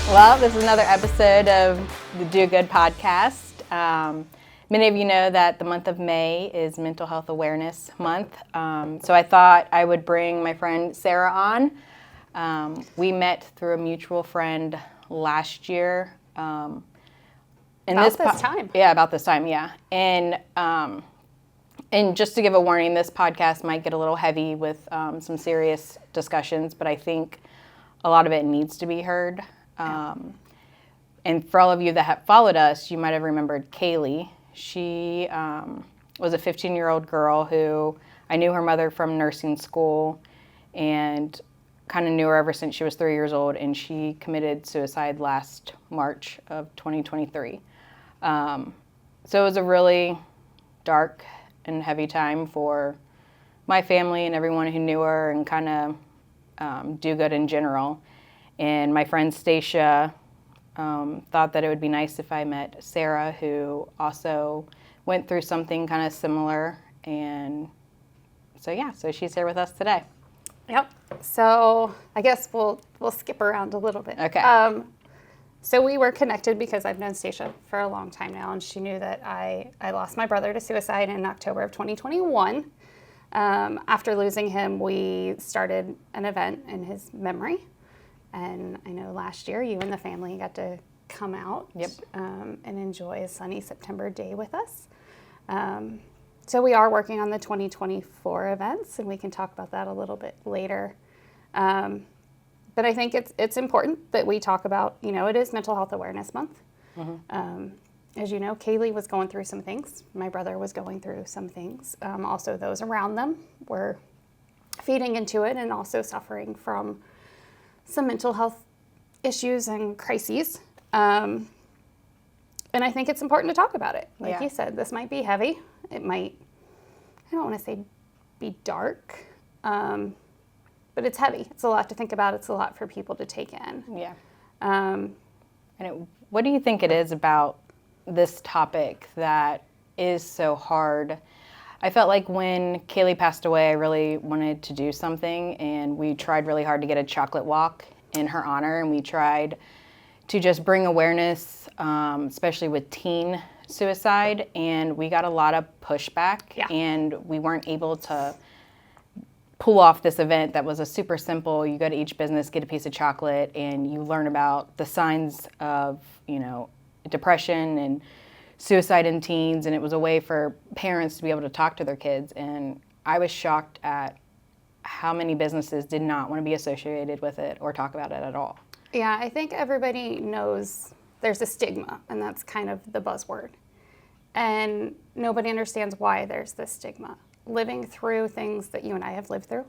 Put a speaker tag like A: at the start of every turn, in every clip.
A: Well, this is another episode of the Do Good podcast. Many of you know that the month of May is Mental Health Awareness Month. So I thought I would bring my friend Sara on. We met through a mutual friend last year.
B: About this time.
A: Yeah, about this time, yeah. And just to give a warning, this podcast might get a little heavy with some serious discussions, but I think a lot of it needs to be heard. And for all of you that have followed us, you might have remembered Kaylee. She was a 15-year-old girl who I knew her mother from nursing school and kind of knew her ever since she was 3 years old, and she committed suicide last March of 2023. So it was a really dark and heavy time for my family and everyone who knew her and kind of do good in general. And my friend Stacia thought that it would be nice if I met Sara, who also went through something kind of similar. And so she's here with us today.
B: Yep. So I guess we'll skip around a little bit.
A: Okay.
B: So we were connected because I've known Stacia for a long time now, and she knew that I lost my brother to suicide in October of 2021. After losing him, we started an event in his memory. And I know last year you and the family got to come out and enjoy a sunny September day with us. So we are working on the 2024 events, and we can talk about that a little bit later. But I think it's important that we talk about, it is Mental Health Awareness Month. Mm-hmm. As you know, Kaylee was going through some things. My brother was going through some things. Also, those around them were feeding into it and also suffering from some mental health issues and crises. And I think it's important to talk about it. Like you said, this might be heavy. It might, I don't want to say be dark, but it's heavy. It's a lot to think about. It's a lot for people to take in.
A: Yeah. What do you think it is about this topic that is so hard? I felt like when Kaylee passed away, I really wanted to do something, and we tried really hard to get a chocolate walk in her honor, and we tried to just bring awareness, especially with teen suicide, and we got a lot of pushback, and we weren't able to pull off this event that was a super simple, you go to each business, get a piece of chocolate, and you learn about the signs of, depression and suicide in teens, and it was a way for parents to be able to talk to their kids. And I was shocked at how many businesses did not want to be associated with it or talk about it at all.
B: Yeah, I think everybody knows there's a stigma, and that's kind of the buzzword. And nobody understands why there's this stigma. Living through things that you and I have lived through,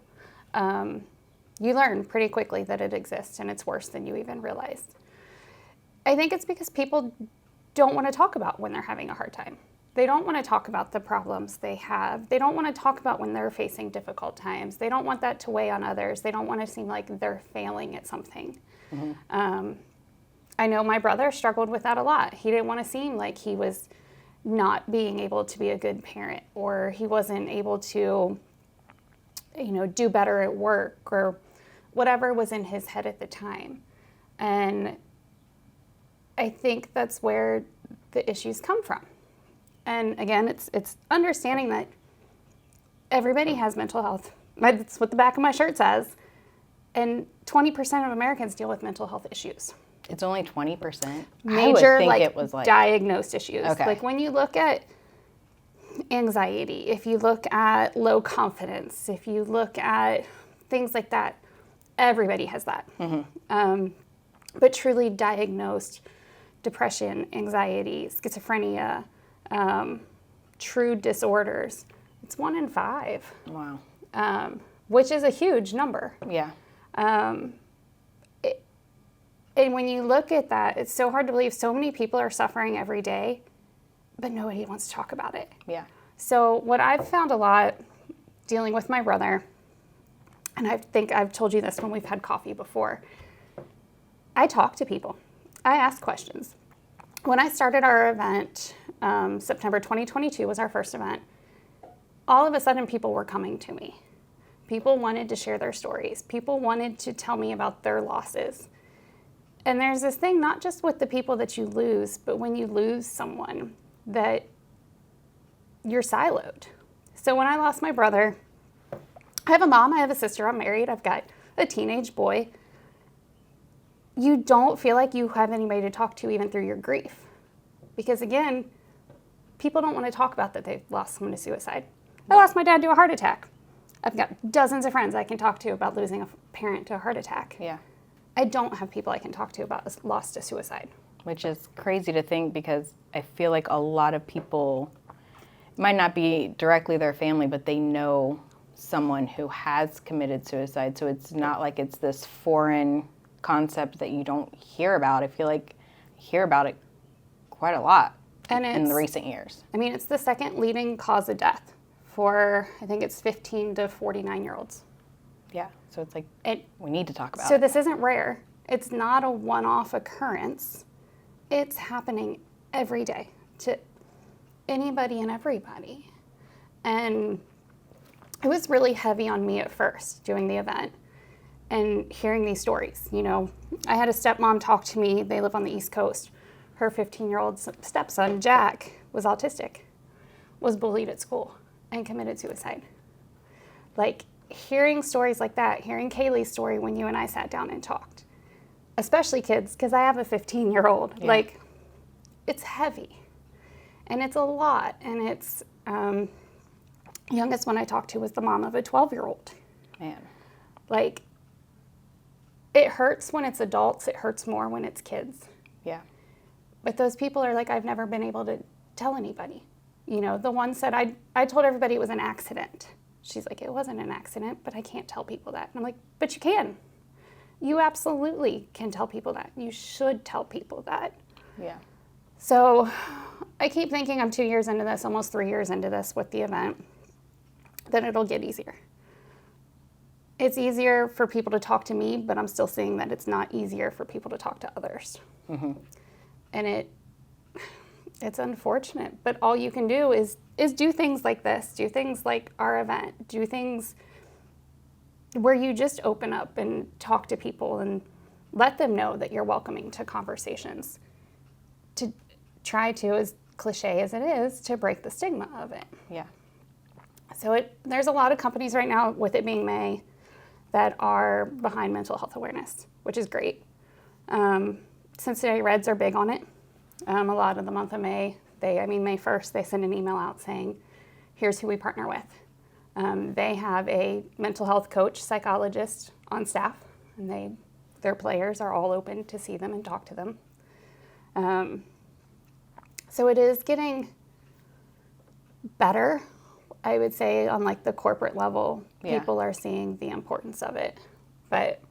B: you learn pretty quickly that it exists, and it's worse than you even realized. I think it's because people don't want to talk about when they're having a hard time. They don't want to talk about the problems they have. They don't want to talk about when they're facing difficult times. They don't want that to weigh on others. They don't want to seem like they're failing at something. Mm-hmm. I know my brother struggled with that a lot. He didn't want to seem like he was not being able to be a good parent, or he wasn't able to, do better at work, or whatever was in his head at the time. And I think that's where the issues come from. And again, it's understanding that everybody has mental health. That's what the back of my shirt says. And 20% of Americans deal with mental health issues.
A: It's only 20%?
B: Major,
A: I would think it was
B: diagnosed issues.
A: Okay.
B: Like when you look at anxiety, if you look at low confidence, if you look at things like that, everybody has that. Mm-hmm. But truly diagnosed depression, anxiety, schizophrenia, true disorders, it's 1 in 5.
A: Wow.
B: Which is a huge number.
A: Yeah.
B: And when you look at that, it's so hard to believe so many people are suffering every day, but nobody wants to talk about it.
A: Yeah.
B: So what I've found a lot dealing with my brother, and I think I've told you this when we've had coffee before, I talk to people. I ask questions. When I started our event, September 2022 was our first event, all of a sudden people were coming to me. People wanted to share their stories. People wanted to tell me about their losses. And there's this thing, not just with the people that you lose, but when you lose someone, that you're siloed. So when I lost my brother, I have a mom, I have a sister, I'm married, I've got a teenage boy. You don't feel like you have anybody to talk to even through your grief. Because again, people don't want to talk about that they've lost someone to suicide. I lost my dad to a heart attack. I've got dozens of friends I can talk to about losing a parent to a heart attack.
A: Yeah.
B: I don't have people I can talk to about a loss to suicide.
A: Which is crazy to think, because I feel like a lot of people, it might not be directly their family, but they know someone who has committed suicide. So it's not like it's this foreign concept that you don't hear about. I feel like I hear about it quite a lot in the recent years.
B: I mean, it's the second leading cause of death for, I think it's 15 to 49-year-olds.
A: Yeah, so it's like we need to talk about it.
B: So this isn't rare. It's not a one-off occurrence. It's happening every day to anybody and everybody. And it was really heavy on me at first doing the event and hearing these stories. You know, I had a stepmom talk to me. They live on the East Coast. Her 15-year-old stepson, Jack, was autistic, was bullied at school, and committed suicide. Like, hearing stories like that, hearing Kaylee's story when you and I sat down and talked, especially kids, because I have a 15-year-old, like, it's heavy. And it's a lot. And it's, youngest one I talked to was the mom of a 12-year-old.
A: Man.
B: Like, it hurts when it's adults. It hurts more when it's kids.
A: Yeah.
B: But those people are like, I've never been able to tell anybody. You know, the one said, I told everybody it was an accident. She's like, it wasn't an accident, but I can't tell people that. And I'm like, but you can. You absolutely can tell people that. You should tell people that.
A: Yeah.
B: So I keep thinking I'm 2 years into this, almost 3 years into this with the event, that it'll get easier. It's easier for people to talk to me, but I'm still seeing that it's not easier for people to talk to others. Mm-hmm. And it's unfortunate, but all you can do is do things like this, do things like our event, do things where you just open up and talk to people and let them know that you're welcoming to conversations, to try to, as cliche as it is, to break the stigma of it.
A: Yeah.
B: So there's a lot of companies right now, with it being May, that are behind mental health awareness, which is great. Cincinnati Reds are big on it. A lot of the month of May, May 1st, they send an email out saying, here's who we partner with. They have a mental health coach, psychologist on staff, and their players are all open to see them and talk to them. So it is getting better, I would say, on like the corporate level.
A: Yeah.
B: People are seeing the importance of it. But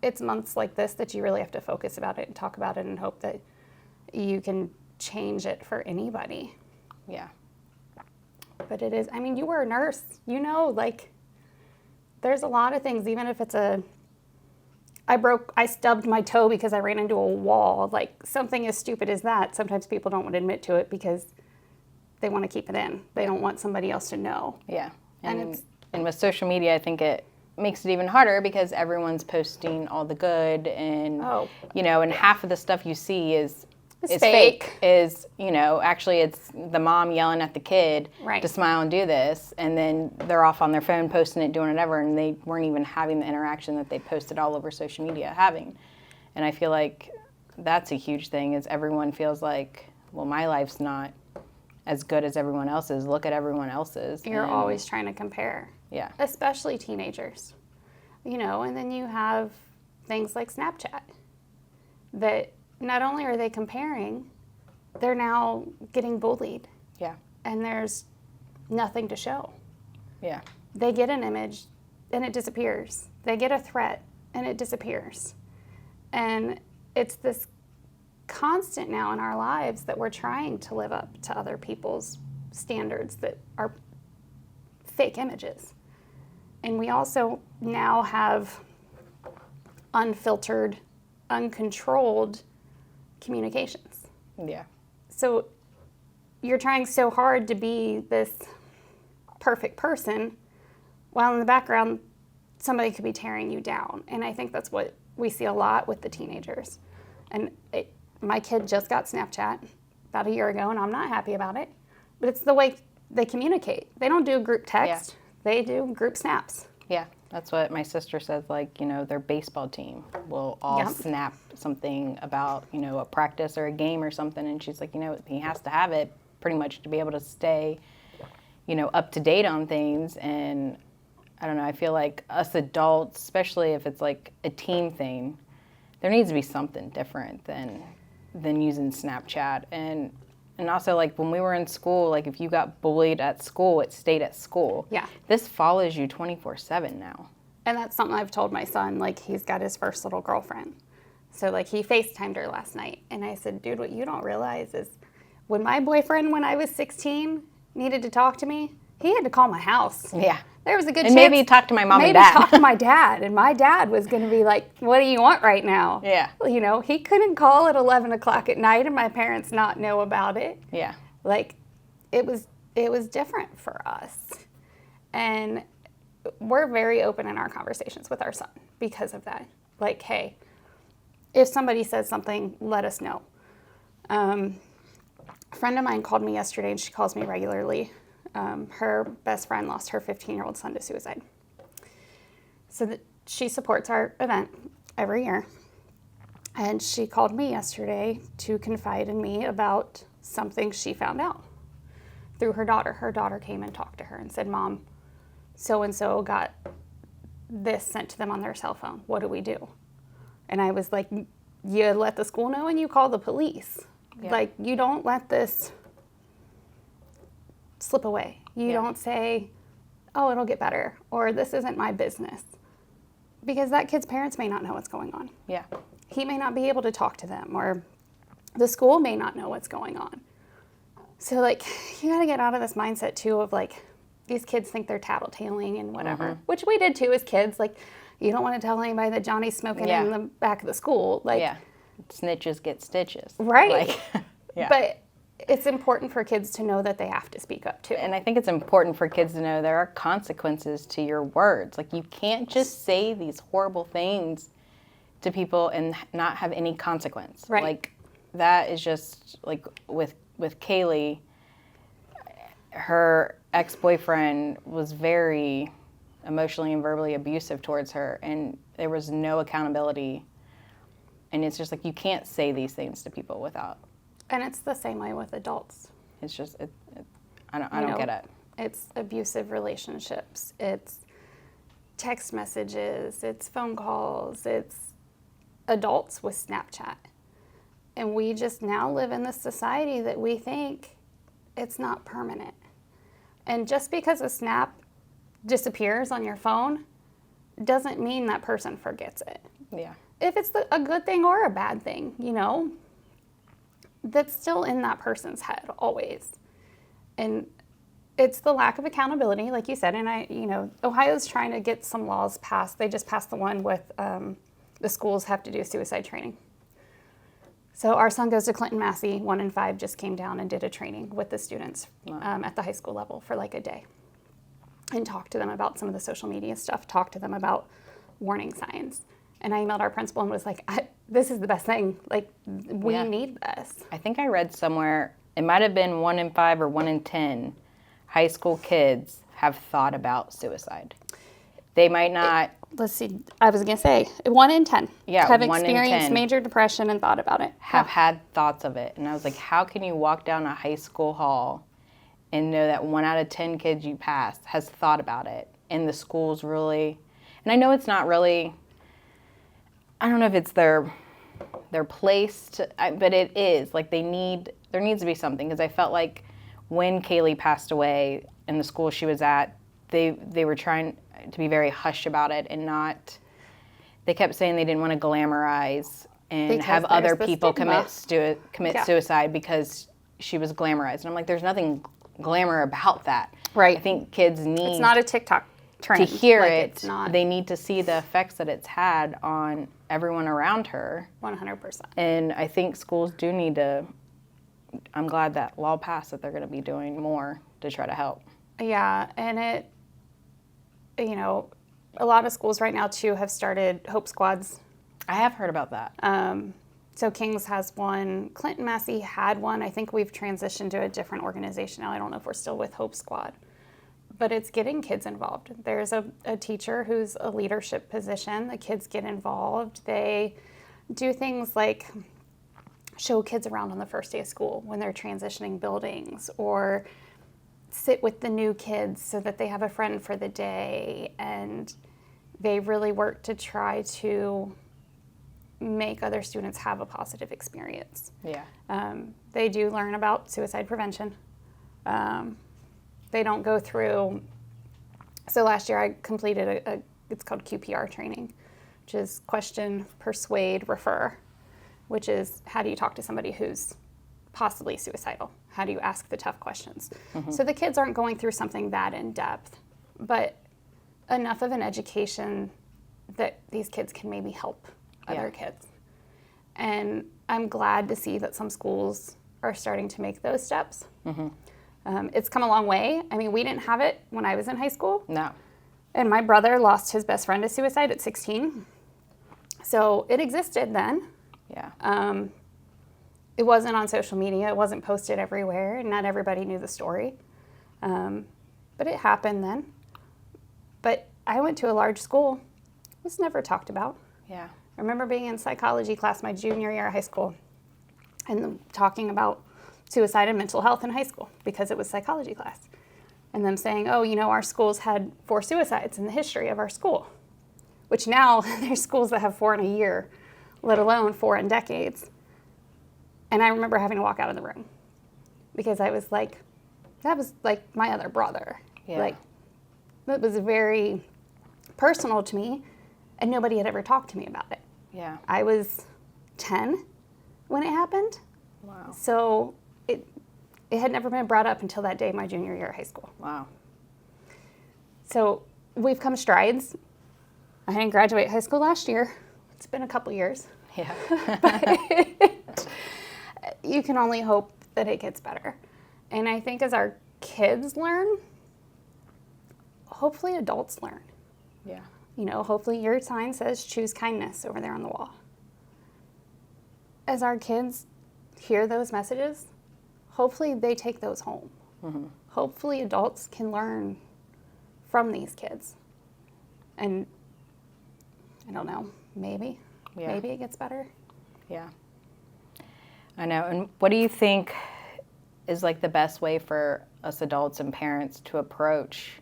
B: it's months like this that you really have to focus about it and talk about it and hope that you can change it for anybody.
A: Yeah.
B: But it is, you were a nurse, like, there's a lot of things, even if it's I stubbed my toe because I ran into a wall, like something as stupid as that. Sometimes people don't want to admit to it because they want to keep it in. They don't want somebody else to know.
A: Yeah. And with social media, I think it makes it even harder because everyone's posting all the good and, and half of the stuff you see is fake. Actually it's the mom yelling at the kid to smile and do this, and then they're off on their phone posting it, doing whatever, and they weren't even having the interaction that they posted all over social media having. And I feel like that's a huge thing, is everyone feels like, well, my life's not as good as everyone else's. Look at everyone else's.
B: You're always trying to compare.
A: Yeah.
B: Especially teenagers. And then you have things like Snapchat that not only are they comparing, they're now getting bullied.
A: Yeah.
B: And there's nothing to show.
A: Yeah.
B: They get an image and it disappears. They get a threat and it disappears. And it's this constant now in our lives that we're trying to live up to other people's standards that are fake images. And we also now have unfiltered, uncontrolled communications.
A: Yeah.
B: So you're trying so hard to be this perfect person, while in the background, somebody could be tearing you down. And I think that's what we see a lot with the teenagers. And my kid just got Snapchat about a year ago, and I'm not happy about it. But it's the way they communicate. They don't do group text. They do group snaps.
A: Yeah, that's what my sister says, like, their baseball team will all snap something about, a practice or a game or something. And she's like, he has to have it pretty much to be able to stay, up to date on things. And I don't know, I feel like us adults, especially if it's like a team thing, there needs to be something different than using Snapchat. And also, like, when we were in school, like, if you got bullied at school, it stayed at school.
B: Yeah.
A: This follows you 24/7 now.
B: And that's something I've told my son. Like, he's got his first little girlfriend. So, like, he FaceTimed her last night. And I said, dude, what you don't realize is when my boyfriend, when I was 16, needed to talk to me, he had to call my house.
A: Yeah.
B: There was a good
A: and
B: chance.
A: Maybe talk to my mom and dad.
B: Maybe talk to my dad. And my dad was going to be like, what do you want right now?
A: Yeah.
B: He couldn't call at 11 o'clock at night and my parents not know about it.
A: Yeah.
B: Like, it was different for us. And we're very open in our conversations with our son because of that. Like, hey, if somebody says something, let us know. A friend of mine called me yesterday, and she calls me regularly. Her best friend lost her 15-year-old son to suicide. So she supports our event every year. And she called me yesterday to confide in me about something she found out through her daughter. Her daughter came and talked to her and said, Mom, so-and-so got this sent to them on their cell phone. What do we do? And I was like, you let the school know and you call the police. Yeah. Like, you don't let this slip away. You don't say, oh, it'll get better, or this isn't my business. Because that kid's parents may not know what's going on.
A: Yeah.
B: He may not be able to talk to them, or the school may not know what's going on. So, like, you got to get out of this mindset, too, of, like, these kids think they're tattletaling and whatever, which we did, too, as kids. Like, you don't want to tell anybody that Johnny's smoking in the back of the school. Like,
A: snitches get stitches.
B: Right.
A: Like,
B: But it's important for kids to know that they have to speak up, too.
A: And I think it's important for kids to know there are consequences to your words. Like, you can't just say these horrible things to people and not have any consequence.
B: Right.
A: Like, that is just, like, with Kaylee, her ex-boyfriend was very emotionally and verbally abusive towards her, and there was no accountability. And it's just like, you can't say these things to people without.
B: And it's the same way with adults.
A: It's just, I don't get it.
B: It's abusive relationships. It's text messages. It's phone calls. It's adults with Snapchat. And we just now live in this society that we think it's not permanent. And just because a snap disappears on your phone doesn't mean that person forgets it.
A: Yeah.
B: If it's a good thing or a bad thing, that's still in that person's head always. And it's the lack of accountability, like you said. And Ohio's trying to get some laws passed. They just passed the one with the schools have to do suicide training. So our son goes to Clinton Massey. 1 in 5 just came down and did a training with the students at the high school level for like a day, and talked to them about some of the social media stuff, talked to them about warning signs. And I emailed our principal and was like, this is the best thing. Like, we need this.
A: I think I read somewhere, it might have been 1 in 5 or 1 in 10 high school kids have thought about suicide. They might not.
B: Let's see. I was going to say 1 in 10 have
A: 1 in
B: experienced
A: 10
B: major depression and thought about it.
A: Have had thoughts of it. And I was like, how can you walk down a high school hall and know that 1 out of 10 kids you pass has thought about it? And the schools really, and I know it's not really, I don't know if it's their place to, but it is. Like, there needs to be something, because I felt like when Kaylee passed away in the school she was at, they were trying to be very hush about it, and not, they kept saying they didn't want to glamorize and
B: Because
A: have other
B: there's the
A: people
B: stigma.
A: commit suicide because she was glamorized. And I'm like, there's nothing glamour about that.
B: Right.
A: I think kids need
B: It's not a TikTok trend.
A: to hear
B: Like,
A: it.
B: It's not
A: They need to see the effects that it's had on everyone around her.
B: 100%.
A: And I think schools do need to, I'm glad that law passed that they're going to be doing more to try to help.
B: Yeah, and it, a lot of schools right now, too, have started Hope Squads.
A: I have heard about that.
B: So King's has one. Clinton Massey had one. I think we've transitioned to a different organization now. I don't know if we're still with Hope Squad. But it's getting kids involved. There's a teacher who's a leadership position. The kids get involved. They do things like show kids around on the first day of school when they're transitioning buildings, or sit with the new kids so that they have a friend for the day. And they really work to try to make other students have a positive experience.
A: Yeah.
B: They do learn about suicide prevention. They don't go through, so last year I completed it's called QPR training, which is question, persuade, refer, which is how do you talk to somebody who's possibly suicidal? How do you ask the tough questions? Mm-hmm. So the kids aren't going through something that in depth, but enough of an education that these kids can maybe help other kids. And I'm glad to see that some schools are starting to make those steps. Mm-hmm. It's come a long way. I mean, we didn't have it when I was in high school.
A: No.
B: And my brother lost his best friend to suicide at 16. So it existed then.
A: Yeah.
B: It wasn't on social media. It wasn't posted everywhere. And not everybody knew the story. But it happened then. But I went to a large school. It was never talked about.
A: Yeah.
B: I remember being in psychology class my junior year of high school and talking about suicide and mental health in high school because it was psychology class. And them saying, oh, you know, our schools had 4 suicides in the history of our school, which now there's schools that have 4 in a year, let alone 4 in decades. And I remember having to walk out of the room because I was like, that was like my other brother.
A: Yeah.
B: Like, that was very personal to me, and nobody had ever talked to me about it.
A: Yeah.
B: I was 10 when it happened.
A: Wow.
B: So it had never been brought up until that day, my junior year of high school.
A: Wow.
B: So we've come strides. I didn't graduate high school last year. It's been a couple years.
A: Yeah.
B: But you can only hope that it gets better. And I think as our kids learn, hopefully adults learn.
A: Yeah.
B: You know, hopefully your sign says choose kindness over there on the wall. As our kids hear those messages, hopefully they take those home. Mm-hmm. Hopefully adults can learn from these kids. And I don't know, maybe it gets better.
A: Yeah. I know. And what do you think is like the best way for us adults and parents to approach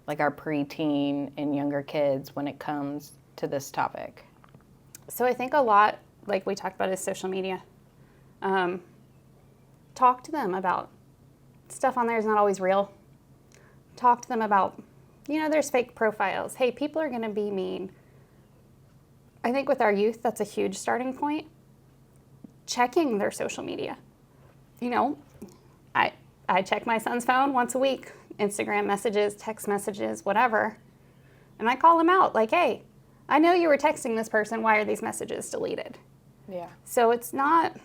A: like our preteen and younger kids when it comes to this topic?
B: So I think a lot, like we talked about, is social media. Talk to them about stuff on there is not always real. Talk to them about, you know, there's fake profiles. Hey, people are going to be mean. I think with our youth, that's a huge starting point. Checking their social media. You know, I check my son's phone once a week. Instagram messages, text messages, whatever. And I call him out like, hey, I know you were texting this person. Why are these messages deleted?
A: Yeah.
B: So it's not,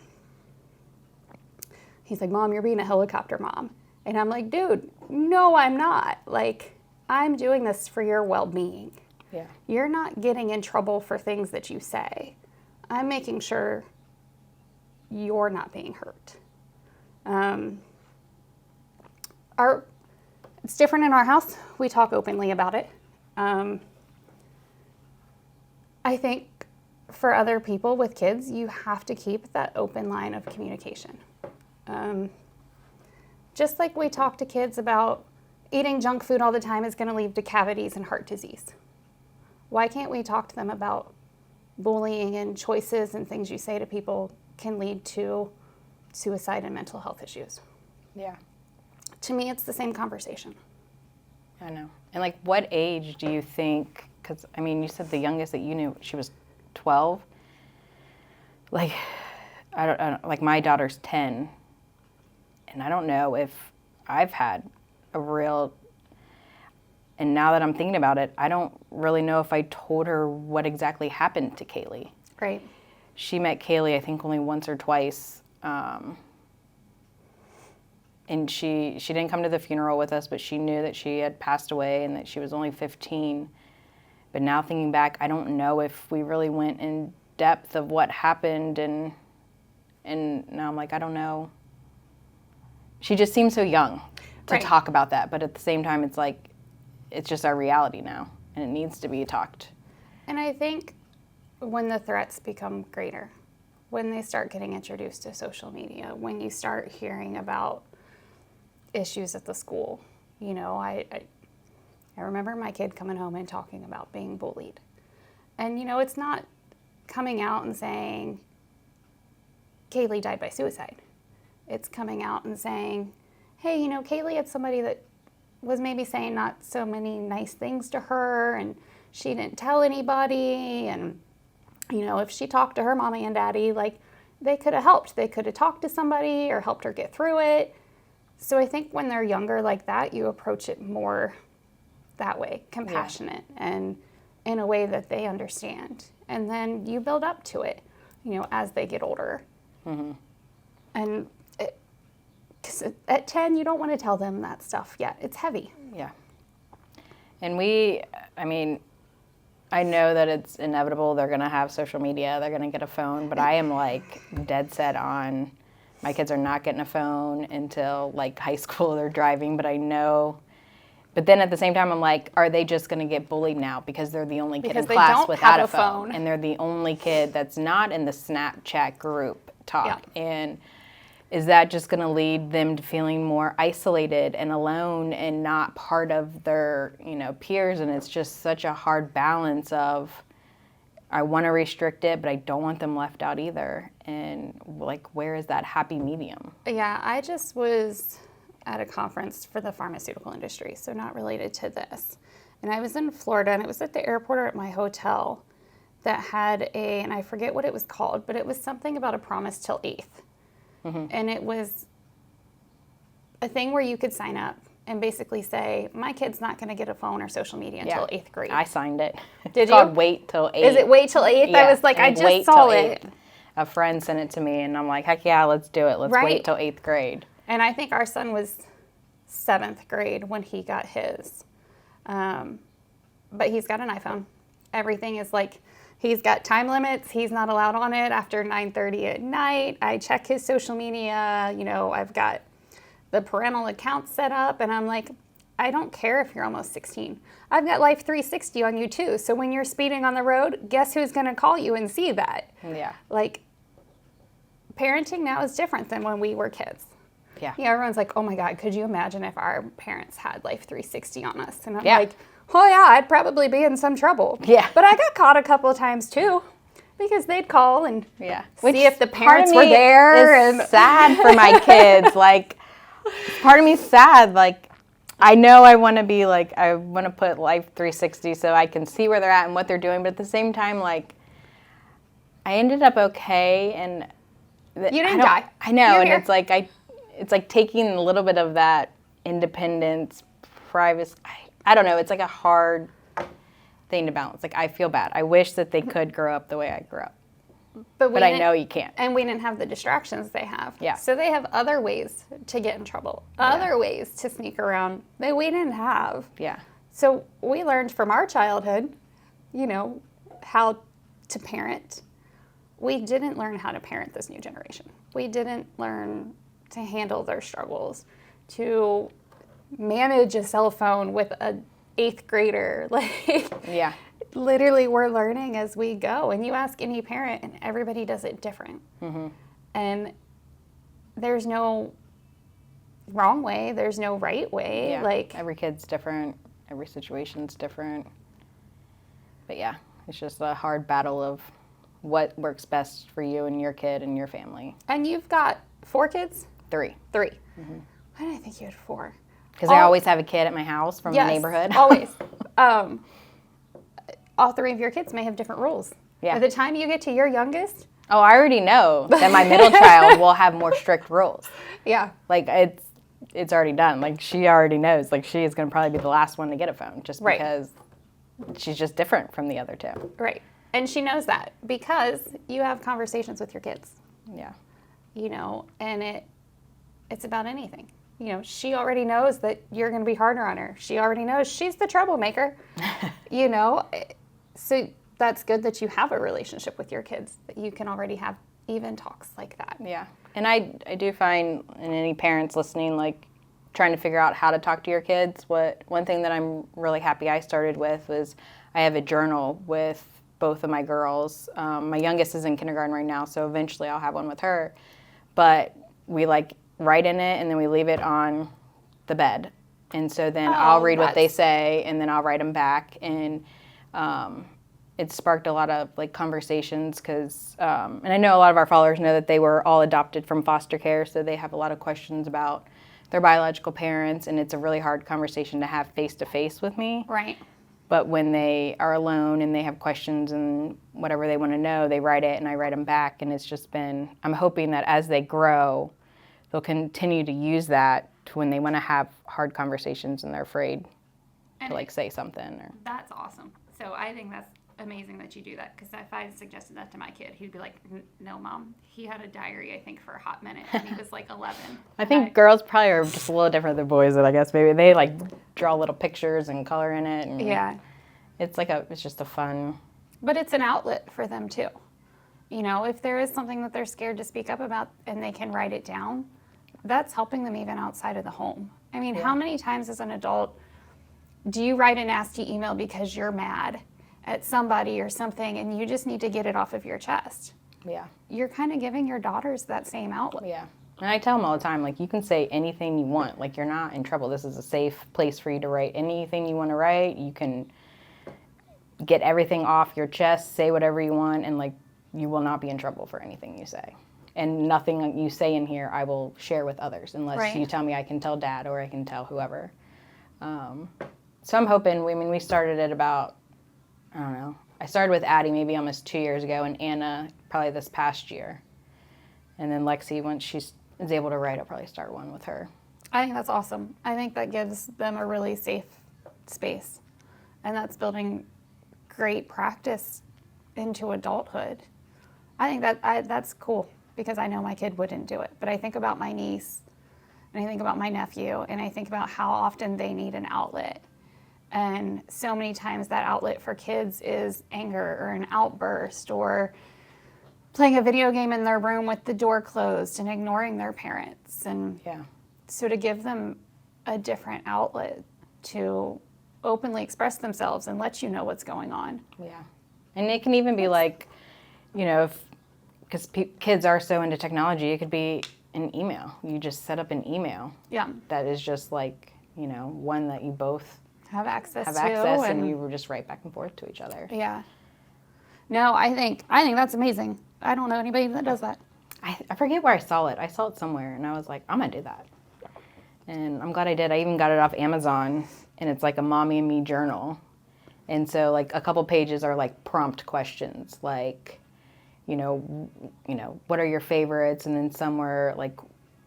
B: he's like, Mom, you're being a helicopter mom. And I'm like, dude, no, I'm not. Like, I'm doing this for your well-being.
A: Yeah. You're
B: not getting in trouble for things that you say. I'm making sure you're not being hurt. It's different in our house. We talk openly about it. I think for other people with kids, you have to keep that open line of communication. Just like we talk to kids about eating junk food all the time is going to lead to cavities and heart disease. Why can't we talk to them about bullying and choices and things you say to people can lead to suicide and mental health issues?
A: Yeah.
B: To me, it's the same conversation.
A: I know. And like, what age do you think, because I mean, you said the youngest that you knew, she was 12. Like, I don't, like my daughter's 10. And I don't know if I've had a real, and now that I'm thinking about it, I don't really know if I told her what exactly happened to Kaylee.
B: Right.
A: She met Kaylee, I think, only once or twice. And she didn't come to the funeral with us, but she knew that she had passed away and that she was only 15. But now thinking back, I don't know if we really went in depth of what happened, and now I'm like, I don't know. She just seems so young to
B: Right.
A: talk about that, but at the same time, it's like, it's just our reality now, and it needs to be talked.
B: And I think when the threats become greater, when they start getting introduced to social media, when you start hearing about issues at the school, you know, I remember my kid coming home and talking about being bullied. And, you know, it's not coming out and saying, Kaylee died by suicide. It's coming out and saying, hey, you know, Kaylee had somebody that was maybe saying not so many nice things to her, and she didn't tell anybody, and, you know, if she talked to her mommy and daddy, like, they could have helped. They could have talked to somebody or helped her get through it. So I think when they're younger like that, you approach it more that way, compassionate, and in a way that they understand. And then you build up to it, you know, as they get older. Mm-hmm. And because at 10, you don't want to tell them that stuff yet. It's heavy.
A: Yeah. And I mean, I know that it's inevitable. They're going to have social media. They're going to get a phone. But I am, like, dead set on my kids are not getting a phone until, like, high school. They're driving. But I know. But then at the same time, I'm like, are they just going to get bullied now because they're the only kid in class without a phone? And they're the only kid that's not in the Snapchat group talk.
B: Yeah.
A: And is that just going to lead them to feeling more isolated and alone and not part of their, you know, peers? And it's just such a hard balance of, I want to restrict it, but I don't want them left out either. And, like, where is that happy medium?
B: Yeah, I just was at a conference for the pharmaceutical industry, so not related to this. And I was in Florida, and it was at the airport or at my hotel that had and I forget what it was called, but it was something about a promise till 8th. Mm-hmm. And it was a thing where you could sign up and basically say, my kid's not going to get a phone or social media until 8th grade.
A: I signed it.
B: Did
A: it's
B: you?
A: called Wait Till 8th.
B: Is it Wait Till 8th?
A: Yeah,
B: I was like, I just saw it.
A: A friend sent it to me, and I'm like, heck yeah, let's do it. Let's wait till 8th grade.
B: And I think our son was 7th grade when he got his. But he's got an iPhone. Everything is like, he's got time limits. He's not allowed on it after 9:30 at night. I check his social media. You know, I've got the parental account set up, and I'm like, I don't care if you're almost 16. I've got Life 360 on you too. So when you're speeding on the road, guess who's going to call you and see that?
A: Yeah.
B: Like, parenting now is different than when we were kids.
A: Yeah.
B: Yeah, everyone's like, oh my God, could you imagine if our parents had Life 360 on us? And I'm
A: Yeah.
B: like, oh yeah, I'd probably be in some trouble.
A: Yeah.
B: But I got caught a couple of times too, because they'd call and see if the parents were there.
A: And sad for my kids. Like, part of me is sad. Like, I know I want to be like, I want to put Life 360 so I can see where they're at and what they're doing. But at the same time, like, I ended up okay, and
B: you didn't die.
A: I know,
B: You're
A: and
B: here.
A: it's like taking a little bit of that independence, privacy. I don't know. It's like a hard thing to balance. Like, I feel bad. I wish that they could grow up the way I grew up, but I know you can't.
B: And we didn't have the distractions they have.
A: Yeah.
B: So they have other ways to get in trouble, other ways to sneak around that we didn't have.
A: Yeah.
B: So we learned from our childhood, you know, how to parent. We didn't learn how to parent this new generation. We didn't learn to handle their struggles, to manage a cell phone with a 8th grader. Like,
A: Yeah.
B: literally we're learning as we go. And you ask any parent and everybody does it different. Mm-hmm. And there's no wrong way. There's no right way.
A: Yeah.
B: Like,
A: every kid's different. Every situation's different. But yeah, it's just a hard battle of what works best for you and your kid and your family.
B: and you've got 4 kids?
A: 3.
B: 3. Mm-hmm. Why did I think you had 4?
A: Because I always have a kid at my house from the neighborhood.
B: Always. All 3 of your kids may have different rules.
A: Yeah.
B: By the time you get to your youngest,
A: Oh, I already know that my middle child will have more strict rules.
B: yeah.
A: Like, it's already done. Like, she already knows. Like, she is going to probably be the last one to get a phone just
B: Right.
A: because she's just different from the other 2.
B: Right. And she knows that because you have conversations with your kids,
A: Yeah.
B: you know, and it's about anything. You know, she already knows that you're going to be harder on her. She already knows she's the troublemaker, you know. So that's good that you have a relationship with your kids, that you can already have even talks like that.
A: Yeah. And I do find, and any parents listening, like trying to figure out how to talk to your kids, one thing that I'm really happy I started with was I have a journal with both of my girls. My youngest is in kindergarten right now, so eventually I'll have one with her. But we like write in it and then we leave it on the bed. And so then I'll read what they say and then I'll write them back. And it sparked a lot of like conversations because, and I know a lot of our followers know that they were all adopted from foster care, so they have a lot of questions about their biological parents, and it's a really hard conversation to have face to face with me.
B: Right.
A: But when they are alone and they have questions and whatever they want to know, they write it and I write them back. And it's just been, I'm hoping that as they grow, they'll continue to use that to when they want to have hard conversations and they're afraid to like say something. Or
B: that's awesome. So I think that's amazing that you do that, because if I suggested that to my kid, he'd be like, no, Mom. He had a diary, I think, for a hot minute, and he was like 11.
A: I think girls probably are just a little different than boys, and I guess maybe they like draw little pictures and color in it. And
B: yeah.
A: It's just a fun.
B: But it's an outlet for them too. You know, if there is something that they're scared to speak up about and they can write it down, that's helping them even outside of the home. I mean, how many times as an adult do you write a nasty email because you're mad at somebody or something and you just need to get it off of your chest?
A: Yeah.
B: You're kind of giving your daughters that same outlet.
A: Yeah. And I tell them all the time, like, you can say anything you want. Like, you're not in trouble. This is a safe place for you to write anything you want to write. You can get everything off your chest, say whatever you want, and, like, you will not be in trouble for anything you say. And nothing you say in here I will share with others unless you tell me I can tell Dad or I can tell whoever. So I'm hoping, we started at about, I don't know, I started with Addie maybe almost 2 years ago, and Anna probably this past year. And then Lexi, once she is able to write, I'll probably start one with her.
B: I think that's awesome. I think that gives them a really safe space. And that's building great practice into adulthood. I think that's cool, because I know my kid wouldn't do it. But I think about my niece, and I think about my nephew, and I think about how often they need an outlet. And so many times that outlet for kids is anger or an outburst or playing a video game in their room with the door closed and ignoring their parents. And so to give them a different outlet to openly express themselves and let you know what's going on.
A: Yeah. And it can even be like, you know, because kids are so into technology, it could be an email. You just set up an email. Yeah. That is just like, you know, one that you both
B: have access to,
A: and you were just write back and forth to each other.
B: Yeah. No, I think that's amazing. I don't know anybody that does that.
A: I forget where I saw it. I saw it somewhere, and I was like, I'm going to do that. And I'm glad I did. I even got it off Amazon, and it's like a Mommy and Me journal. And so, like, a couple pages are, like, prompt questions, like, you know, what are your favorites? And then some were, like,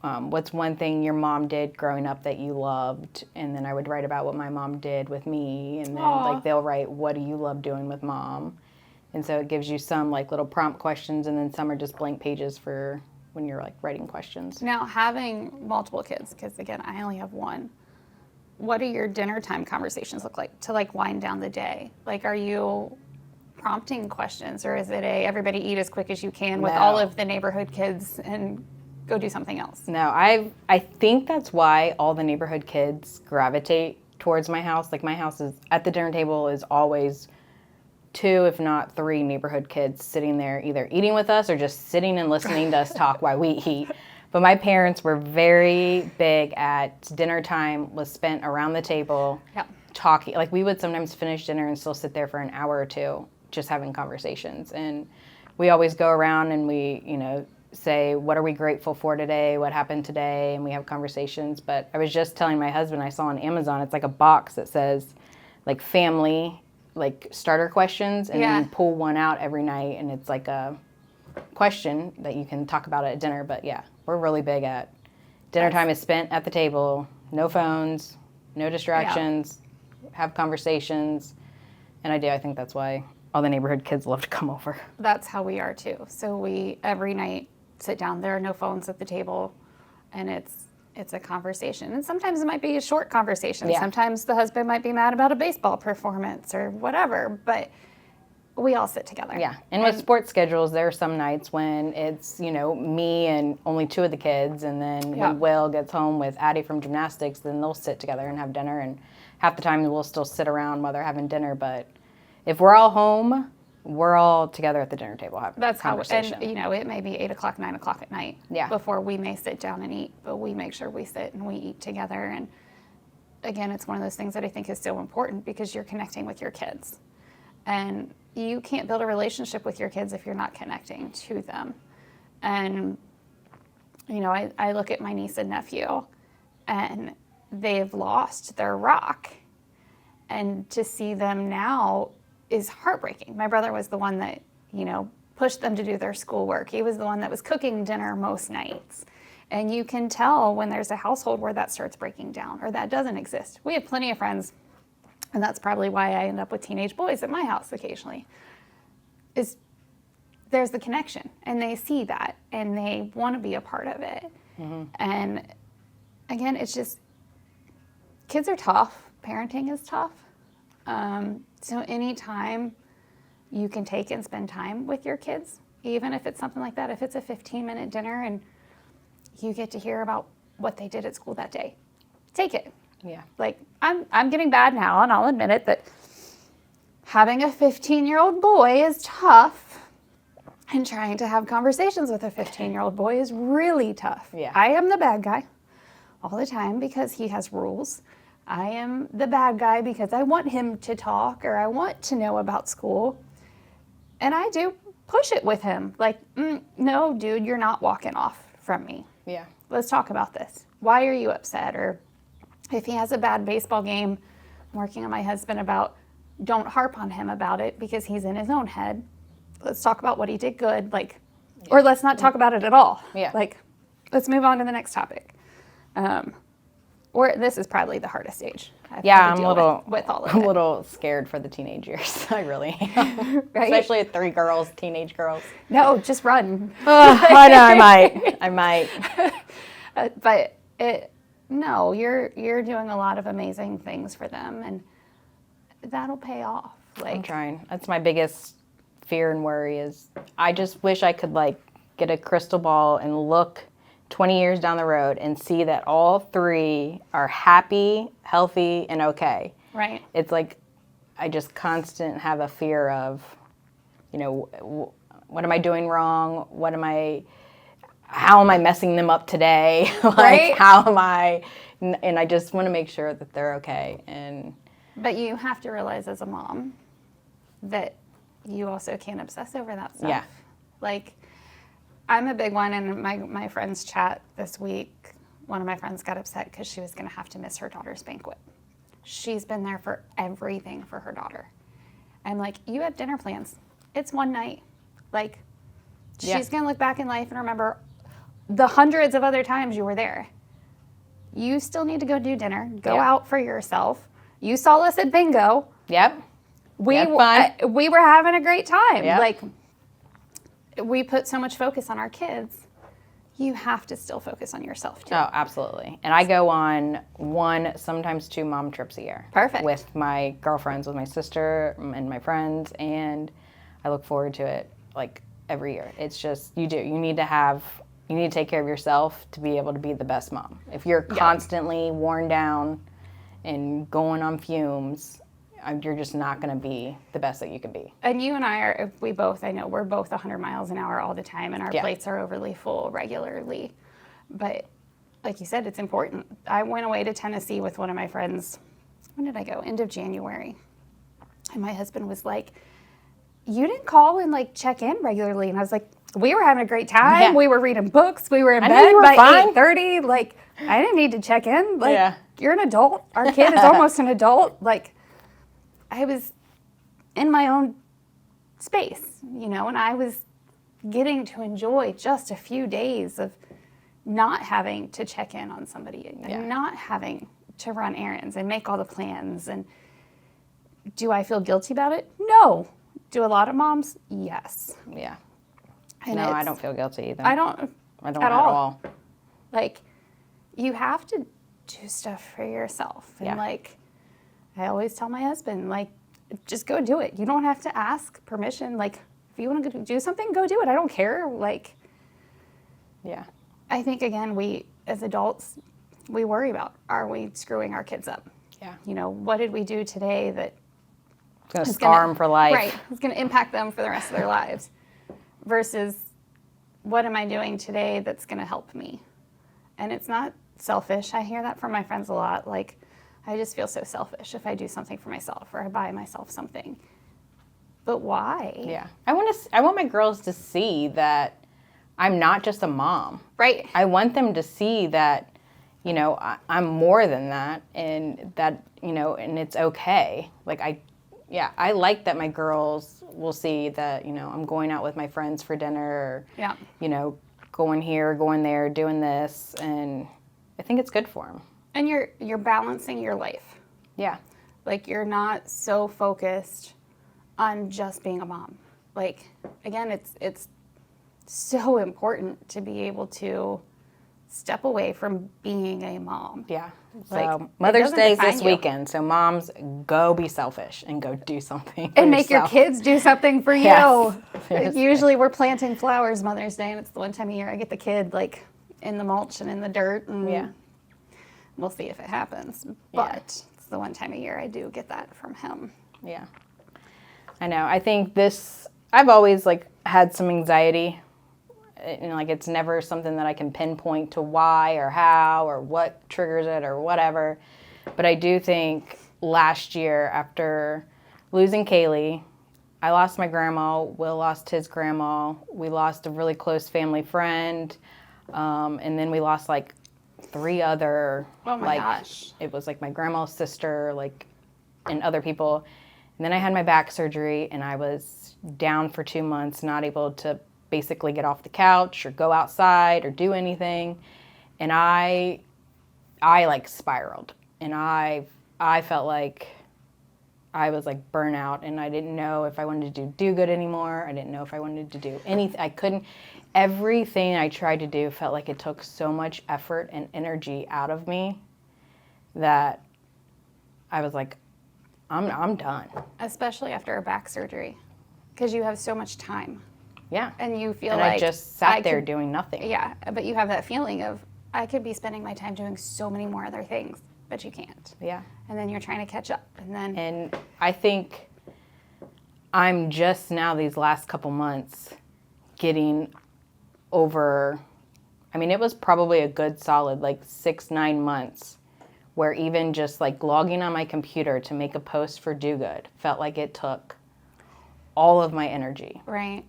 A: what's one thing your mom did growing up that you loved? And then I would write about what my mom did with me. And then, like, they'll write, what do you love doing with Mom? And so it gives you some, like, little prompt questions, and then some are just blank pages for when you're, like, writing questions.
B: Now, having multiple kids, because, again, I only have one, what do your dinner time conversations look like to, like, wind down the day? Like, are you prompting questions, or is it everybody eat as quick as you can with all of the neighborhood kids and go do something else?
A: No, I think that's why all the neighborhood kids gravitate towards my house. Like, my house is, at the dinner table is always 2, if not 3 neighborhood kids sitting there either eating with us or just sitting and listening to us talk while we eat. But my parents were very big at dinner time was spent around the table talking. Like, we would sometimes finish dinner and still sit there for an hour or 2 just having conversations. And we always go around and we, you know, say, what are we grateful for today? What happened today? And we have conversations. But I was just telling my husband, I saw on Amazon, it's like a box that says, like, family, like, starter questions, and then you pull one out every night, and it's like a question that you can talk about at dinner. But yeah, we're really big at dinner time is spent at the table, no phones, no distractions, have conversations. And I think that's why all the neighborhood kids love to come over.
B: That's how we are too. So we every night sit down, there are no phones at the table, and it's a conversation. And sometimes it might be a short conversation. Sometimes the husband might be mad about a baseball performance or whatever, but we all sit together.
A: Yeah, and with sports schedules, there are some nights when it's, me and only 2 of the kids, and then
B: Yeah.
A: when Will gets home with Addie from gymnastics, then they'll sit together and have dinner, and half the time we'll still sit around while they're having dinner, but if we're all home, we're all together at the dinner table having a conversation.
B: And it may be 8 o'clock, 9 o'clock at night before we may sit down and eat, but we make sure we sit and we eat together. And again, it's one of those things that I think is so important because you're connecting with your kids. And you can't build a relationship with your kids if you're not connecting to them. And, I look at my niece and nephew, and they've lost their rock. And to see them now is heartbreaking. My brother was the one that, pushed them to do their schoolwork. He was the one that was cooking dinner most nights. And you can tell when there's a household where that starts breaking down or that doesn't exist. We have plenty of friends, and that's probably why I end up with teenage boys at my house occasionally, is there's the connection, and they see that, and they want to be a part of it. Mm-hmm. And again, it's just, kids are tough. Parenting is tough. So anytime you can take and spend time with your kids, even if it's something like that, if it's a 15-minute dinner and you get to hear about what they did at school that day, take it.
A: Yeah.
B: Like, I'm getting bad now, and I'll admit it, that having a 15-year-old boy is tough, and trying to have conversations with a 15-year-old boy is really tough.
A: Yeah.
B: I am the bad guy all the time because he has rules. I am the bad guy because I want him to talk or I want to know about school. And I do push it with him. Like, no, dude, you're not walking off from me.
A: Yeah.
B: Let's talk about this. Why are you upset? Or if he has a bad baseball game, I'm working on my husband about, don't harp on him about it because he's in his own head. Let's talk about what he did good. Or let's not talk about it at all.
A: Yeah.
B: Let's move on to the next topic. Or this is probably the hardest stage.
A: I'm a little
B: with all of
A: a
B: it.
A: little scared for the teenage years. I really am.
B: Right?
A: Especially with 3 girls, teenage girls.
B: No, just run.
A: I know, I might.
B: But you're doing a lot of amazing things for them, and that'll pay off.
A: I'm trying. That's my biggest fear and worry is I just wish I could get a crystal ball and look 20 years down the road and see that all 3 are happy, healthy, and okay.
B: Right.
A: It's I just constant have a fear of, what am I doing wrong? How am I messing them up today?
B: Right.
A: How am I? And I just want to make sure that they're okay.
B: But you have to realize as a mom that you also can't obsess over that stuff.
A: Yeah.
B: I'm a big one, and my friends chat this week. One of my friends got upset because she was going to have to miss her daughter's banquet. She's been there for everything for her daughter. I'm like, you have dinner plans. It's one night. She's going to look back in life and remember the hundreds of other times you were there. You still need to go do dinner. Go out for yourself. You saw us at bingo.
A: Yep.
B: We were having a great time.
A: Yep.
B: We put so much focus on our kids. You have to still focus on yourself too.
A: Oh, absolutely. And I go on 1, sometimes 2 mom trips a year.
B: Perfect.
A: With my girlfriends, with my sister and my friends, and I look forward to it every year. It's just, you need to take care of yourself to be able to be the best mom. If you're constantly worn down and going on fumes, you're just not going to be the best that you can be.
B: And you and I we're both 100 miles an hour all the time, and our plates are overly full regularly. But like you said, it's important. I went away to Tennessee with one of my friends. When did I go? End of January. And my husband was like, you didn't call and check in regularly. And I was like, we were having a great time. Yeah. We were reading books. We were in bed by 8:30. I didn't need to check in. You're an adult. Our kid is almost an adult. I was in my own space, and I was getting to enjoy just a few days of not having to check in on somebody and not having to run errands and make all the plans. And do I feel guilty about it? No. Do a lot of moms? Yes.
A: Yeah.
B: And
A: no, I don't feel guilty either.
B: I don't
A: at all.
B: You have to do stuff for yourself. And I always tell my husband, just go do it. You don't have to ask permission. Like, if you want to do something, go do it. I don't care. Like,
A: Yeah.
B: I think, again, we, as adults, we worry about, are we screwing our kids up?
A: Yeah.
B: You know, what did we do today that
A: It's going to scar them for life.
B: Right. It's going to impact them for the rest of their lives. Versus, what am I doing today that's going to help me? And it's not selfish. I hear that from my friends a lot. Like, I just feel so selfish if I do something for myself or I buy myself something. But why?
A: Yeah. I want my girls to see that I'm not just a mom.
B: Right.
A: I want them to see that, you know, I'm more than that, and that, you know, and it's okay. Like, I like that my girls will see that, you know, I'm going out with my friends for dinner, or,
B: Yeah.
A: you know, going here, going there, doing this, and I think it's good for them.
B: And you're balancing your life.
A: Yeah.
B: Like, you're not so focused on just being a mom. Like, again, it's so important to be able to step away from being a mom.
A: Yeah.
B: Like,
A: So
B: it
A: Mother's
B: doesn't
A: Day is
B: define
A: this
B: you.
A: weekend. So moms, go be selfish and go do something.
B: And make your
A: yourself.
B: kids do something for you.
A: Yes.
B: Like,
A: Yes.
B: usually we're planting flowers Mother's Day, and it's the one time a year I get the kid like in the mulch and in the dirt, and
A: Yeah.
B: we'll see if it happens.
A: Yeah.
B: But it's the one time a year I do get that from him.
A: Yeah. I know. I think I've always like had some anxiety. You know, like, it's never something that I can pinpoint to why or how or what triggers it or whatever. But I do think last year, after losing Kaylee, I lost my grandma. Will lost his grandma. We lost a really close family friend. And then we lost like 3 other,
B: Oh my
A: like,
B: gosh.
A: it was like my grandma's sister, like, and other people. And then I had my back surgery, and I was down for 2 months, not able to basically get off the couch or go outside or do anything. And I like spiraled, and I felt like I was like burnout, and I didn't know if I wanted to do good anymore. I didn't know if I wanted to do anything. I couldn't. Everything I tried to do felt like it took so much effort and energy out of me that I was like, I'm done.
B: Especially after a back surgery, because you have so much time.
A: Yeah.
B: And you feel
A: And
B: like
A: I just sat
B: I
A: there
B: could-
A: doing nothing.
B: Yeah, but you have that feeling of, I could be spending my time doing so many more other things, but you can't.
A: Yeah.
B: And then you're trying to catch up, and then
A: And I think I'm just now, these last couple months, getting over, I mean, it was probably a good solid like 6-9 months where even just like logging on my computer to make a post for Do Good felt like it took all of my energy.
B: right.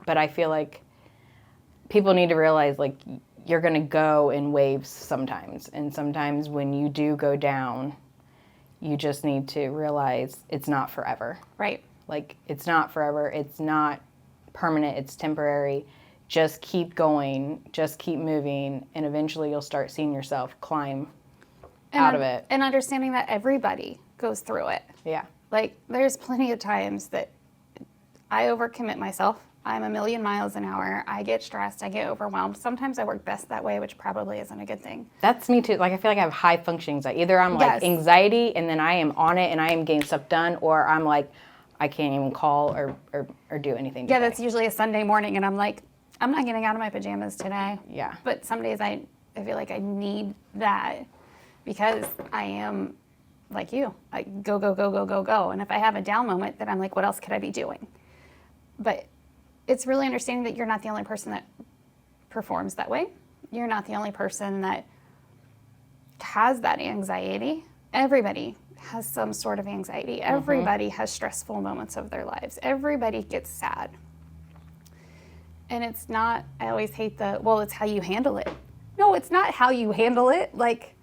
A: But I feel like people need to realize, like, you're going to go in waves sometimes. And sometimes when you do go down, you just need to realize it's not forever.
B: Right.
A: Like, it's not forever. It's not permanent. It's temporary. Just keep going. Just keep moving. And eventually you'll start seeing yourself climb out of it.
B: And understanding that everybody goes through it.
A: Yeah.
B: Like, there's plenty of times that I overcommit myself. I'm a million miles an hour. I get stressed. I get overwhelmed. Sometimes I work best that way, which probably isn't a good thing.
A: That's me too. Like, I feel like I have high functioning anxiety. Either I'm like
B: Yes.
A: anxiety and then I am on it and I am getting stuff done, or I'm like, I can't even call or do anything
B: Yeah,
A: today.
B: that's usually a Sunday morning, and I'm like, I'm not getting out of my pajamas today.
A: Yeah.
B: But some days I feel like I need that because I am like you. I go, go, go, go, go, go. And if I have a down moment, then I'm like, what else could I be doing? But it's really understanding that you're not the only person that performs that way. You're not the only person that has that anxiety. Everybody has some sort of anxiety. Everybody has stressful moments of their lives. Everybody gets sad. And it's not, I always hate it's how you handle it. No, it's not how you handle it. Like,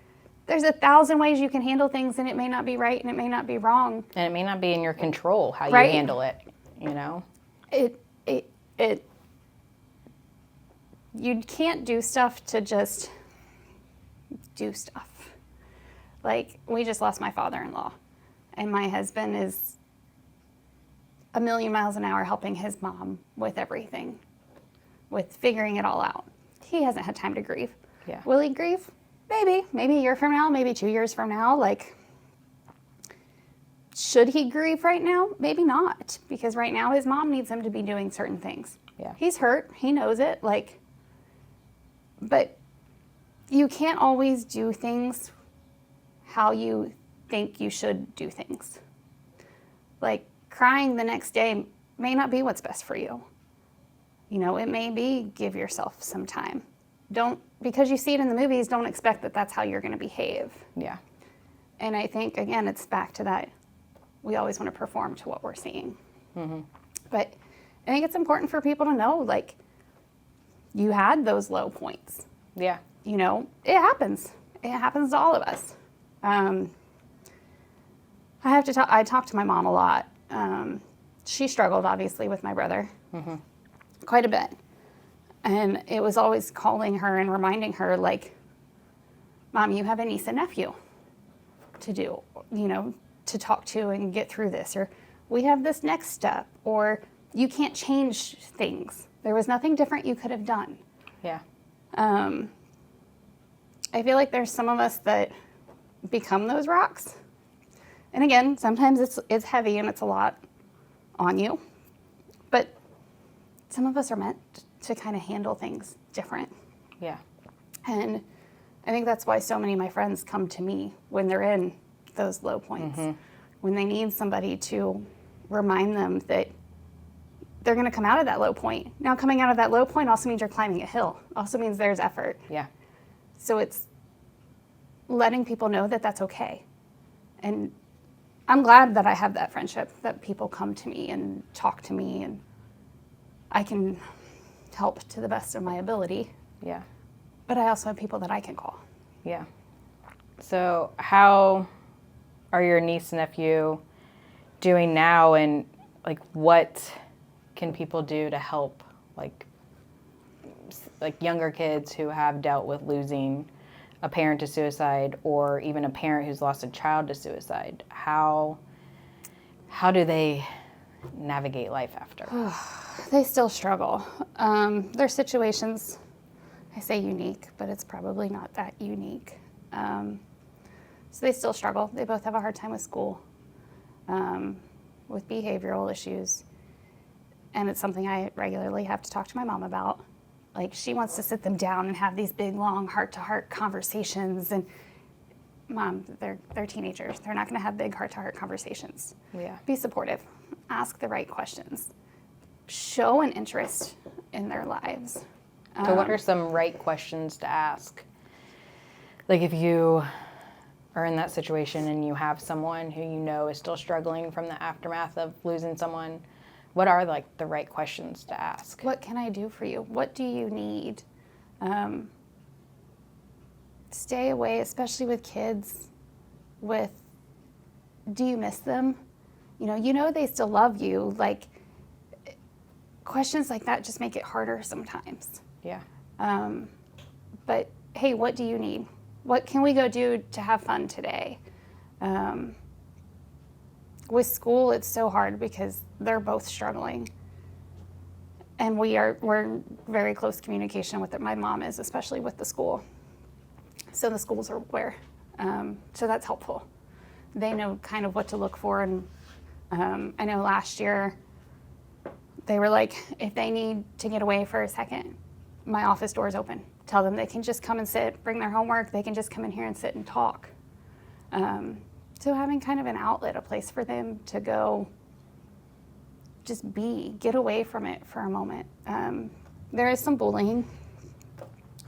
B: there's 1,000 ways you can handle things, and it may not be right and it may not be wrong.
A: And it may not be in your control how you
B: Right.
A: handle it, you know?
B: You can't do stuff to just do stuff. Like, we just lost my father-in-law, and my husband is a million miles an hour helping his mom with everything, with figuring it all out. He hasn't had time to grieve.
A: Yeah.
B: Will he grieve? Maybe a year from now, maybe 2 years from now. Like, Should he grieve right now? Maybe not, because right now his mom needs him to be doing certain things.
A: Yeah.
B: He's hurt. He knows it. Like, but you can't always do things how you think you should do things. Like, crying the next day may not be what's best for you. You know, it may be give yourself some time. Don't, because you see it in the movies, don't expect that that's how you're going to behave.
A: Yeah.
B: And I think, again, it's back to that. We always want to perform to what we're seeing.
A: Mm-hmm.
B: But I think it's important for people to know, like, you had those low points.
A: Yeah.
B: You know, it happens. It happens to all of us. I talk to my mom a lot. She struggled, obviously, with my brother quite a bit. And it was always calling her and reminding her, like, Mom, you have a niece and nephew to do, you know, to talk to and get through this. Or we have this next step. Or you can't change things. There was nothing different you could have done.
A: Yeah.
B: I feel like there's some of us that become those rocks. And again, sometimes it's heavy and it's a lot on you. But some of us are meant to kind of handle things different.
A: Yeah.
B: And I think that's why so many of my friends come to me when they're in those low points, when they need somebody to remind them that they're going to come out of that low point. Now, coming out of that low point also means you're climbing a hill, also means there's effort.
A: Yeah.
B: So it's letting people know that that's okay. And I'm glad that I have that friendship, that people come to me and talk to me, and I can help to the best of my ability.
A: Yeah.
B: But I also have people that I can call.
A: Yeah. So how are your niece and nephew doing now, and like what can people do to help like younger kids who have dealt with losing a parent to suicide, or even a parent who's lost a child to suicide? How do they navigate life after?
B: They still struggle. Their situations, I say unique, but it's probably not that unique. So they still struggle. They both have a hard time with school, with behavioral issues. And it's something I regularly have to talk to my mom about. Like, she wants to sit them down and have these big, long, heart-to-heart conversations. And, Mom, they're teenagers. They're not going to have big heart-to-heart conversations.
A: Yeah.
B: Be supportive. Ask the right questions. Show an interest in their lives.
A: So what are some right questions to ask? Like, if you are in that situation and you have someone who you know is still struggling from the aftermath of losing someone, what are like the right questions to ask?
B: What can I do for you? What do you need? Stay away, especially with kids, with, do you miss them? You know they still love you. Like, questions like that just make it harder sometimes.
A: Yeah.
B: But hey, what do you need? What can we go do to have fun today? With school, it's so hard because they're both struggling. And we're in very close communication with it. My mom is, especially with the school. So the schools are aware. So that's helpful. They know kind of what to look for. And I know last year they were like, if they need to get away for a second, my office door is open. Tell them they can just come and sit, bring their homework. They can just come in here and sit and talk. So having kind of an outlet, a place for them to go just get away from it for a moment. There is some bullying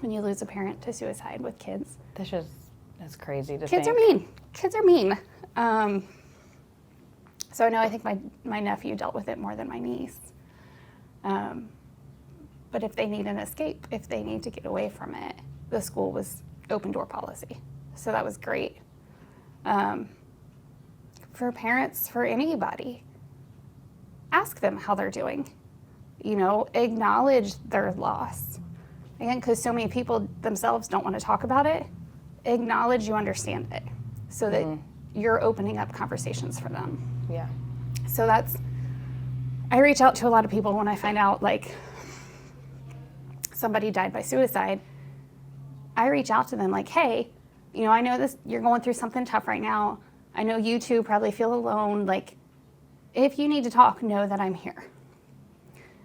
B: when you lose a parent to suicide with kids.
A: That's crazy to
B: Kids
A: think.
B: are mean. Kids are mean. So I know I think my nephew dealt with it more than my niece. But if they need an escape, if they need to get away from it, the school was open door policy. So that was great. For parents, for anybody, ask them how they're doing. Acknowledge their loss. Again, because so many people themselves don't want to talk about it, acknowledge you understand it so that you're opening up conversations for them.
A: Yeah.
B: So I reach out to a lot of people when I find out, like, somebody died by suicide. I reach out to them like, hey, I know you're going through something tough right now. I know you two probably feel alone. Like, if you need to talk, know that I'm here.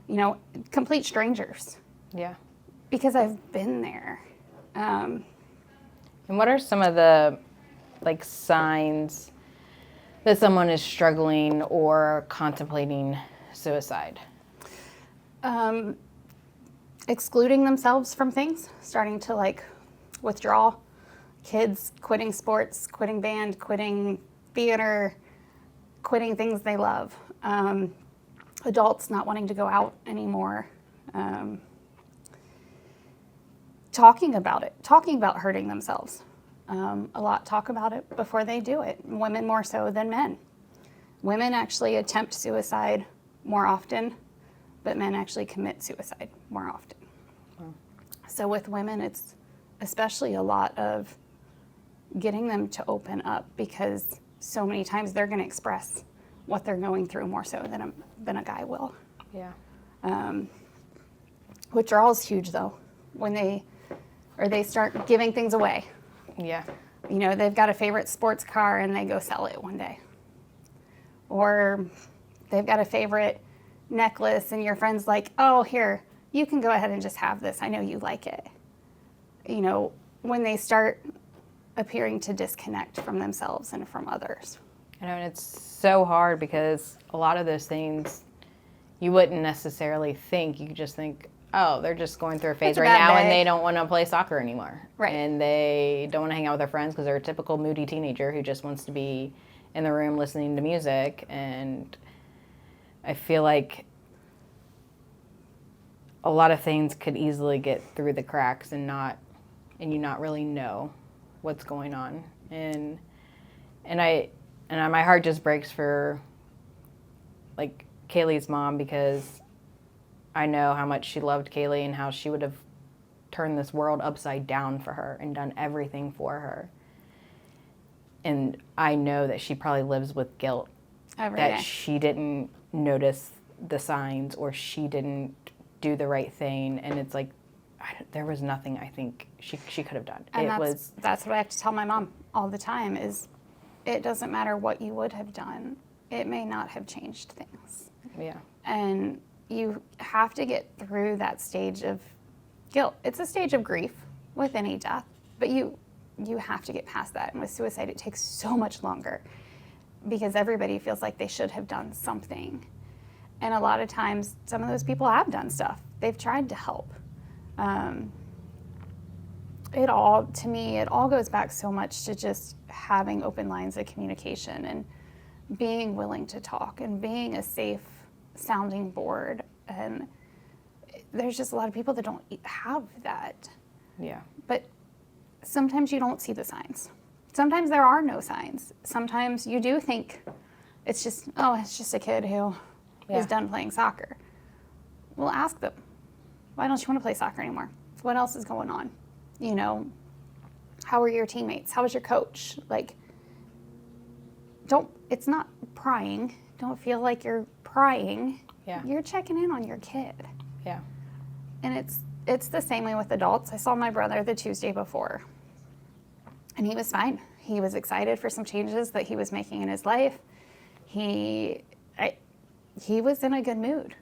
B: You know, complete strangers.
A: Yeah.
B: Because I've been there.
A: And what are some of the like signs that someone is struggling or contemplating suicide?
B: Excluding themselves from things, starting to like withdraw. Kids quitting sports, quitting band, quitting theater, quitting things they love. Adults not wanting to go out anymore. Talking about it, talking about hurting themselves. A lot talk about it before they do it. Women more so than men. Women actually attempt suicide more often, but men actually commit suicide more often.
A: Wow.
B: So with women, it's especially a lot of getting them to open up, because so many times they're going to express what they're going through more so than a guy will.
A: Yeah.
B: Withdrawal is huge though, when they start giving things away.
A: Yeah.
B: You know, they've got a favorite sports car and they go sell it one day. Or they've got a favorite necklace and your friend's like, oh, here, you can go ahead and just have this. I know you like it. You know, when they start appearing to disconnect from themselves and from others.
A: I know, and it's so hard because a lot of those things you wouldn't necessarily think. You just think, oh, they're just going through a phase
B: It's a
A: right
B: bad
A: now
B: day.
A: and they don't want to play soccer anymore.
B: Right.
A: And they don't want to hang out with their friends because they're a typical moody teenager who just wants to be in the room listening to music. And I feel like a lot of things could easily get through the cracks and you not really know what's going on. And my heart just breaks for like Kaylee's mom, because I know how much she loved Kaylee and how she would have turned this world upside down for her and done everything for her. And I know that she probably lives with guilt
B: Every
A: that
B: day.
A: she didn't notice the signs or she didn't do the right thing. And it's like, there was nothing I think she could have done.
B: And that's what I have to tell my mom all the time is it doesn't matter what you would have done. It may not have changed things.
A: Yeah.
B: And you have to get through that stage of guilt. It's a stage of grief with any death, but you have to get past that. And with suicide, it takes so much longer because everybody feels like they should have done something. And a lot of times, some of those people have done stuff. They've tried to help. To me, it all goes back so much to just having open lines of communication and being willing to talk and being a safe sounding board. And there's just a lot of people that don't have that.
A: Yeah.
B: But sometimes you don't see the signs. Sometimes there are no signs. Sometimes you do think it's just a kid who is done playing soccer. Well, ask them, why don't you want to play soccer anymore? What else is going on? You know, how are your teammates? How is your coach? Like, it's not prying. Don't feel like you're prying.
A: Yeah.
B: You're checking in on your kid.
A: Yeah.
B: And it's the same way with adults. I saw my brother the Tuesday before, and he was fine. He was excited for some changes that he was making in his life. He was in a good mood.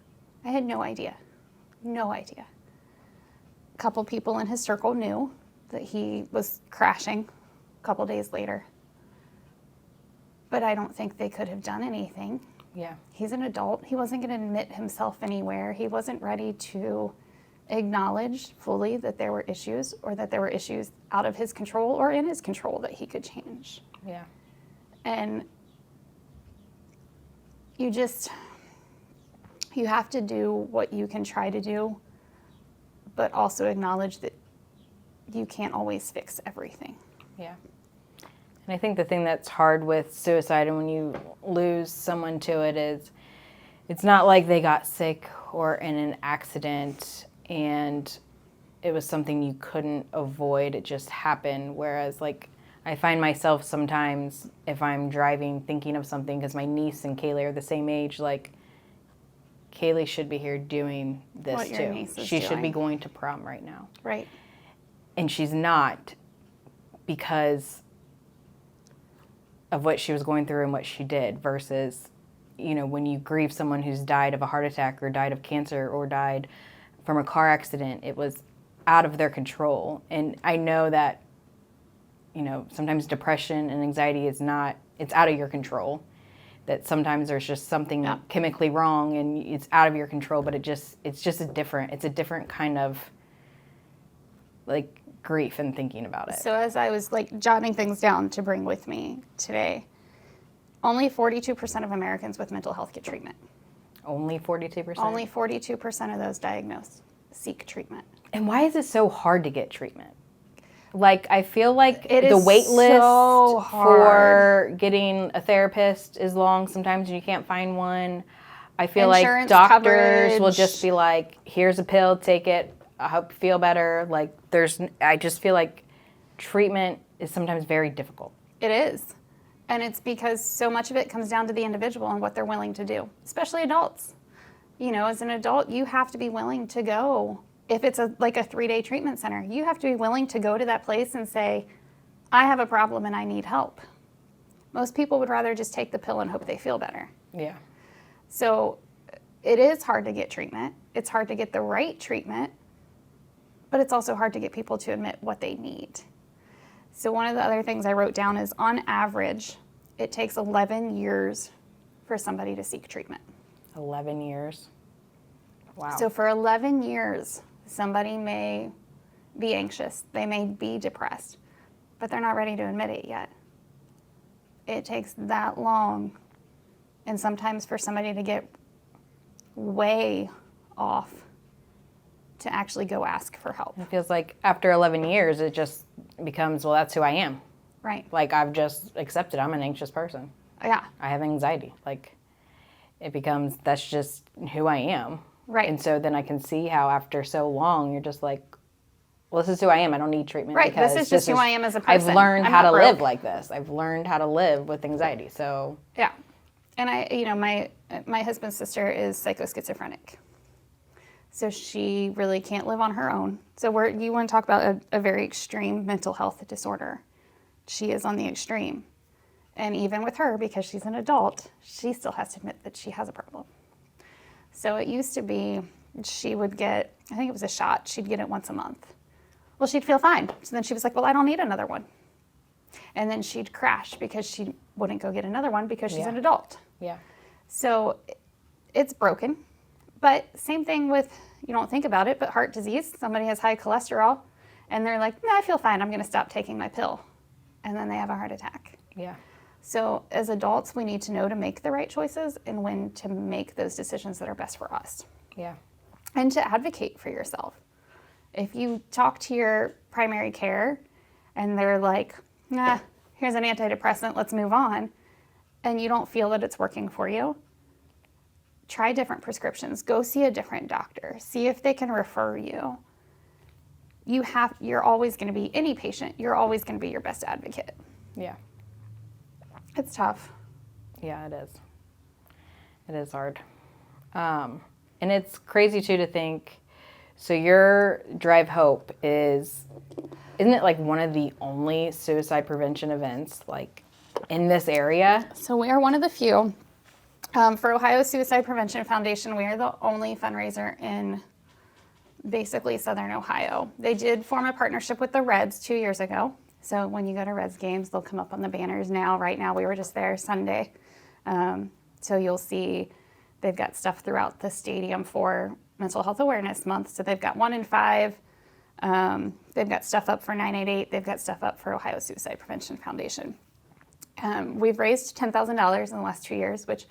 B: I had no idea. No idea. A couple people in his circle knew that he was crashing a couple days later. But I don't think they could have done anything.
A: Yeah.
B: He's an adult. He wasn't going to admit himself anywhere. He wasn't ready to acknowledge fully that there were issues or that there were issues out of his control or in his control that he could change.
A: Yeah.
B: And you have to do what you can try to do, but also acknowledge that you can't always fix everything.
A: Yeah. And I think the thing that's hard with suicide and when you lose someone to it is it's not like they got sick or in an accident and it was something you couldn't avoid. It just happened. Whereas like I find myself sometimes if I'm driving thinking of something because my niece and Kaylee are the same age, like Kaylee should be here doing this
B: What your
A: too.
B: niece is
A: She should be
B: doing.
A: going to prom right now.
B: Right.
A: And she's not because of what she was going through and what she did versus, when you grieve someone who's died of a heart attack or died of cancer or died from a car accident, it was out of their control. And I know that, sometimes depression and anxiety it's out of your control. That sometimes there's just something chemically wrong and it's out of your control, but it's just a different kind of like grief and thinking about it.
B: So as I was like jotting things down to bring with me today, only 42% of Americans with mental health get treatment.
A: Only 42%?
B: Only 42% of those diagnosed seek treatment.
A: And why is it so hard to get treatment? Like, I feel like
B: it
A: the
B: is
A: wait list
B: so
A: for getting a therapist is long sometimes and you can't find one. I feel
B: Insurance
A: like doctors
B: coverage.
A: will just be like, here's a pill, take it, I hope you feel better. Like, I just feel like treatment is sometimes very difficult.
B: It is. And it's because so much of it comes down to the individual and what they're willing to do, especially adults. As an adult, you have to be willing to go. If it's like a 3-day treatment center, you have to be willing to go to that place and say, I have a problem and I need help. Most people would rather just take the pill and hope they feel better.
A: Yeah.
B: So it is hard to get treatment. It's hard to get the right treatment, but it's also hard to get people to admit what they need. So one of the other things I wrote down is on average, it takes 11 years for somebody to seek treatment.
A: 11 years? Wow.
B: So for 11 years, somebody may be anxious, they may be depressed, but they're not ready to admit it yet. It takes that long, and sometimes for somebody to get way off to actually go ask for help.
A: It feels like after 11 years, it just becomes, well, that's who I am.
B: Right.
A: Like, I've just accepted I'm an anxious person.
B: Yeah.
A: I have anxiety. Like, it becomes, that's just who I am.
B: Right.
A: And so then I can see how after so long, you're just like, well, this is who I am. I don't need treatment.
B: Right.
A: Because
B: this is just who I am as a person.
A: I've learned
B: I'm
A: how to
B: not
A: live
B: broke.
A: like this. I've learned how to live with anxiety. So
B: Yeah. And my husband's sister is psychoschizophrenic. So she really can't live on her own. So you want to talk about a very extreme mental health disorder. She is on the extreme. And even with her, because she's an adult, she still has to admit that she has a problem. So it used to be she would get, I think it was a shot, she'd get it once a month. Well, she'd feel fine. So then she was like, well, I don't need another one. And then she'd crash because she wouldn't go get another one because she's an adult.
A: yeah.
B: So it's broken. But same thing with, you don't think about it, but heart disease. Somebody has high cholesterol and they're like, no, I feel fine. I'm going to stop taking my pill. And then they have a heart attack.
A: Yeah.
B: So as adults, we need to know to make the right choices and when to make those decisions that are best for us.
A: Yeah.
B: And to advocate for yourself. If you talk to your primary care and they're like, nah, here's an antidepressant, let's move on, and you don't feel that it's working for you, try different prescriptions. Go see a different doctor. See if they can refer you. You're always going to be, any patient, you're always going to be your best advocate.
A: Yeah.
B: It's tough.
A: Yeah, it is. It is hard. And it's crazy too to think, so your Drive Hope isn't it like one of the only suicide prevention events like in this area?
B: So we are one of the few. For Ohio Suicide Prevention Foundation, we are the only fundraiser in basically Southern Ohio. They did form a partnership with the Reds 2 years ago. So when you go to Reds games, they'll come up on the banners now. Right now, we were just there Sunday. So you'll see they've got stuff throughout the stadium for Mental Health Awareness Month. So they've got 1 in 5. They've got stuff up for 988. They've got stuff up for Ohio Suicide Prevention Foundation. We've raised $10,000 in the last 2 years, which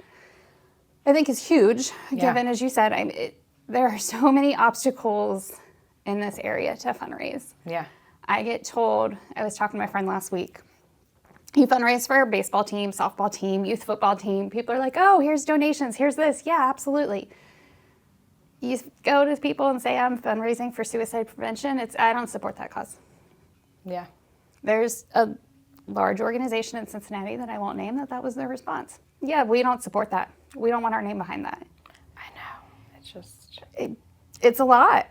B: I think is huge, given, as you said, there are so many obstacles in this area to fundraise.
A: Yeah.
B: I get told, I was talking to my friend last week, you fundraise for a baseball team, softball team, youth football team. People are like, oh, here's donations, here's this. Yeah, absolutely. You go to people and say, I'm fundraising for suicide prevention. I don't support that cause.
A: Yeah.
B: There's a large organization in Cincinnati that I won't name that was their response. Yeah, we don't support that. We don't want our name behind that.
A: I know. It's just...
B: It's a lot.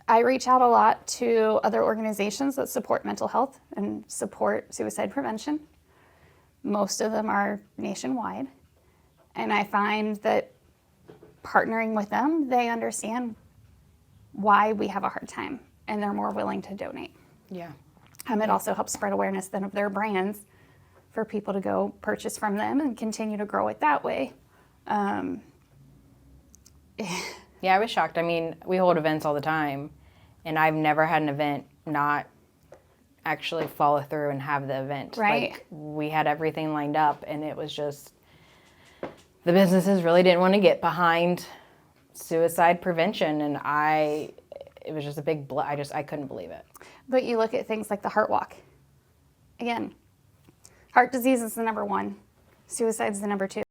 B: I reach out a lot to other organizations that support mental health and support suicide prevention. Most of them are nationwide. And I find that partnering with them, they understand why we have a hard time and they're more willing to donate.
A: Yeah.
B: It also helps spread awareness then of their brands for people to go purchase from them and continue to grow it that way.
A: Yeah, I was shocked. I mean, we hold events all the time, and I've never had an event not actually follow through and have the event.
B: Right.
A: Like, we had everything lined up, and it was just, the businesses really didn't want to get behind suicide prevention, and it was just a big, I couldn't believe it.
B: But you look at things like the Heart Walk. Again, heart disease is the number one. Suicide's the number two.